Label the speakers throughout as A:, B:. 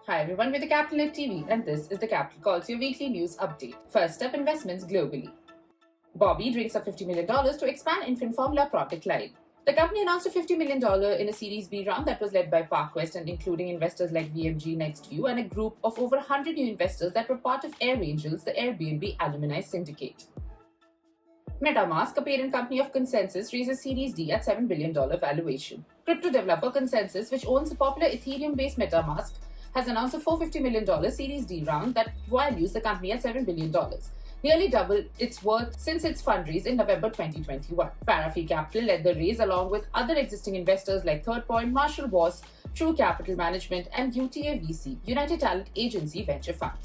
A: Hi everyone, we're the CapitalNet TV and this is the Capital Calls, your weekly news update. First up, investments globally. Bobby drinks up $50 million to expand infant formula product line. The company announced a $50 million in a Series B round that was led by ParkWest and including investors like VMG NextView and a group of over 100 new investors that were part of Air Angels, the Airbnb alumni syndicate. MetaMask, a parent company of Consensus, raises Series D at $7 billion valuation. Crypto developer Consensus, which owns the popular Ethereum-based MetaMask, has announced a $450 million Series D round that values the company at $7 billion, nearly double its worth since its fundraise in November 2021. Parafi Capital led the raise along with other existing investors like Third Point, Marshall Boss, True Capital Management, and UTA VC, United Talent Agency Venture Fund.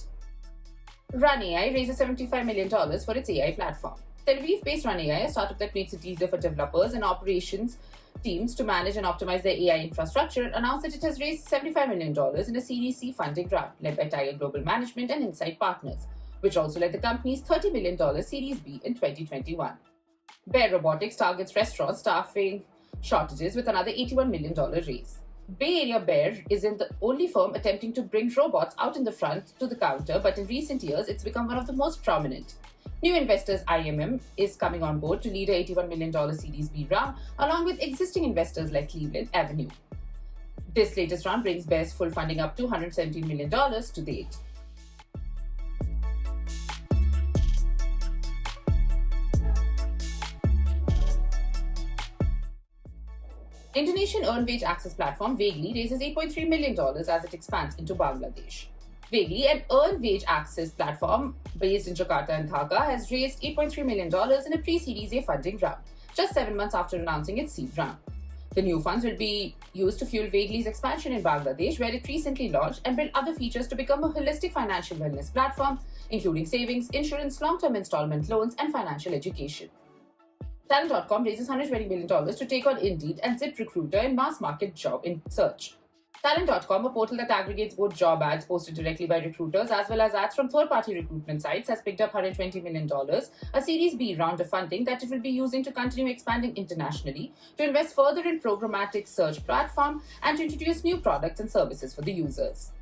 A: Run AI raises $75 million for its AI platform. Tel Aviv-based Run AI, a startup that makes it easier for developers and operations teams to manage and optimize their AI infrastructure, announced that it has raised $75 million in a Series C funding round led by Tiger Global Management and Insight Partners, which also led the company's $30 million Series B in 2021. Bear Robotics targets restaurant staffing shortages with another $81 million raise. Bay Area Bear isn't the only firm attempting to bring robots out in the front to the counter, but in recent years it's become one of the most prominent. New investors IMM is coming on board to lead a $81 million Series B round, along with existing investors like Cleveland Avenue. This latest round brings Bear's full funding up to $117 million to date. Indonesian earned wage access platform Vaguely raises $8.3 million as it expands into Bangladesh. Vaguely, an earned wage access platform based in Jakarta and Dhaka, has raised $8.3 million in a pre-Series A funding round, just 7 months after announcing its seed round. The new funds will be used to fuel Vaguely's expansion in Bangladesh, where it recently launched, and build other features to become a holistic financial wellness platform, including savings, insurance, long-term installment loans, and financial education. Talent.com raises $120 million to take on Indeed and ZipRecruiter in mass market job in search. Talent.com, a portal that aggregates both job ads posted directly by recruiters as well as ads from third-party recruitment sites, has picked up $120 million, a Series B round of funding that it will be using to continue expanding internationally, to invest further in programmatic search platform, and to introduce new products and services for the users.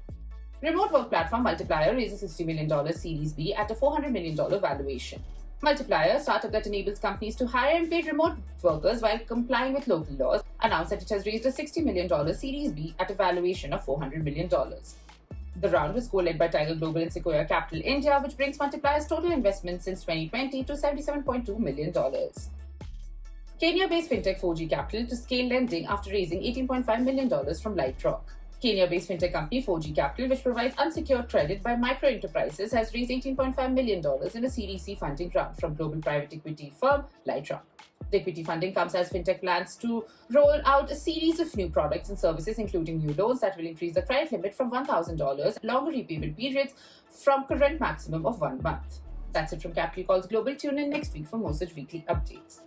A: Remote work platform Multiplier raises $60 million Series B at a $400 million valuation. Multiplier, a startup that enables companies to hire and pay remote workers while complying with local laws, announced that it has raised a $60 million Series B at a valuation of $400 million. The round was co-led by Tiger Global and Sequoia Capital India, which brings Multiplier's total investment since 2020 to $77.2 million. Kenya-based fintech 4G Capital to scale lending after raising $18.5 million from Lightrock. Kenya-based fintech company 4G Capital, which provides unsecured credit by micro enterprises, has raised $18.5 million in a Series C funding round from global private equity firm Lightrock. The equity funding comes as fintech plans to roll out a series of new products and services, including new loans that will increase the credit limit from $1,000, longer repayment periods from current maximum of 1 month. That's it from Capital Calls Global. Tune in next week for more such weekly updates.